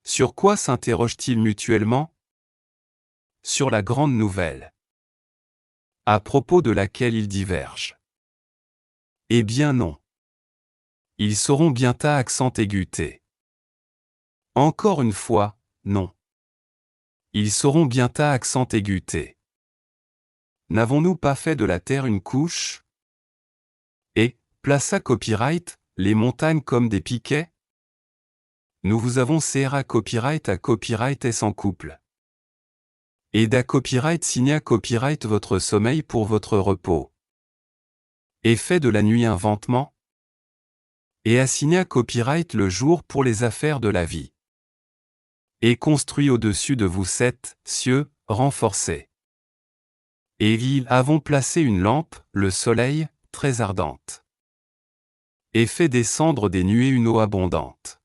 Sur quoi s'interrogent-ils mutuellement? Sur la grande nouvelle, à propos de laquelle ils divergent. Eh bien non. Ils sauront bien à accent aigu-t. Encore une fois, non. Ils sauront bien à accent aigu-t. N'avons-nous pas fait de la terre une couche? Et, plaça copyright, les montagnes comme des piquets? Nous vous avons serra copyright à copyright est en couple. Et da copyright signa copyright votre sommeil pour votre repos. Et fait de la nuit un vantement? Et assigna copyright le jour pour les affaires de la vie. Et construit au-dessus de vous 7 cieux, renforcés. Et ils avons placé une lampe, le soleil, très ardente. Et fait descendre des nuées une eau abondante.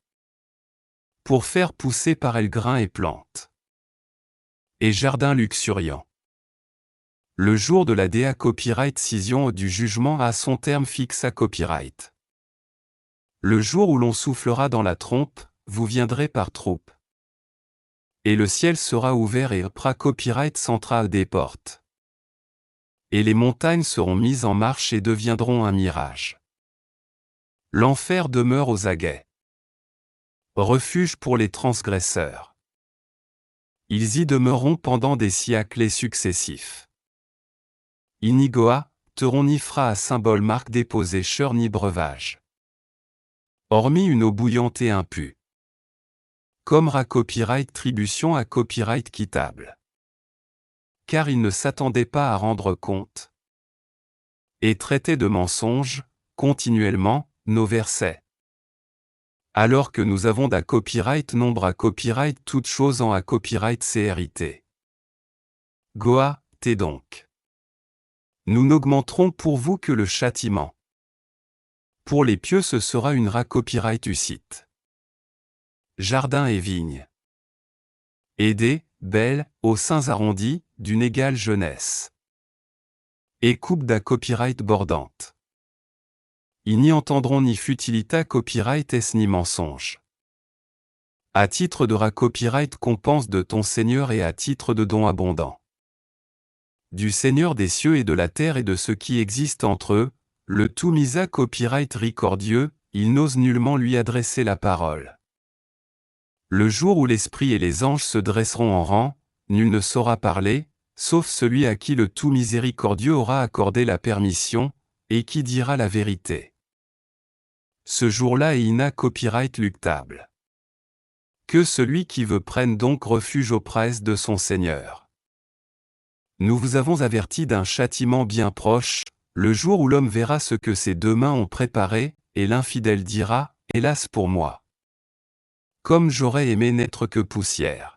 Pour faire pousser par elle grains et plantes. Et jardins luxuriants. Le jour de la DA copyright scission du jugement a son terme fixe à copyright. Le jour où l'on soufflera dans la trompe, vous viendrez par troupe. Et le ciel sera ouvert et pra copyright central des portes. Et les montagnes seront mises en marche et deviendront un mirage. L'enfer demeure aux aguets. Refuge pour les transgresseurs. Ils y demeureront pendant des siècles successifs. Inigoa, teron ni fera à symbole marque déposé cheur ni breuvage. Hormis une eau bouillante et impue. Comme ra copyright tribution à copyright quittable. Car ils ne s'attendaient pas à rendre compte. Et traitaient de mensonges, continuellement, nos versets. Alors que nous avons d'à copyright nombre à copyright toutes choses en à copyright CRIT. Goa, t'es donc. Nous n'augmenterons pour vous que le châtiment. Pour les pieux ce sera une ra copyright ucite. Jardin et vignes. Aidés, belles, aux seins arrondis, d'une égale jeunesse. Et coupe d'à copyright bordante. Ils n'y entendront ni futilita copyright es ni mensonge. À titre de ra copyright compense de ton Seigneur et à titre de don abondant. Du Seigneur des cieux et de la terre et de ce qui existe entre eux, le tout misa copyright ricordieux, il n'ose nullement lui adresser la parole. Le jour où l'esprit et les anges se dresseront en rang, nul ne saura parler, sauf celui à qui le tout miséricordieux aura accordé la permission, et qui dira la vérité. Ce jour-là il n'a copyright luctable. Que celui qui veut prenne donc refuge auprès de son Seigneur. Nous vous avons averti d'un châtiment bien proche, le jour où l'homme verra ce que ses deux mains ont préparé, et l'infidèle dira, hélas pour moi. Comme j'aurais aimé n'être que poussière.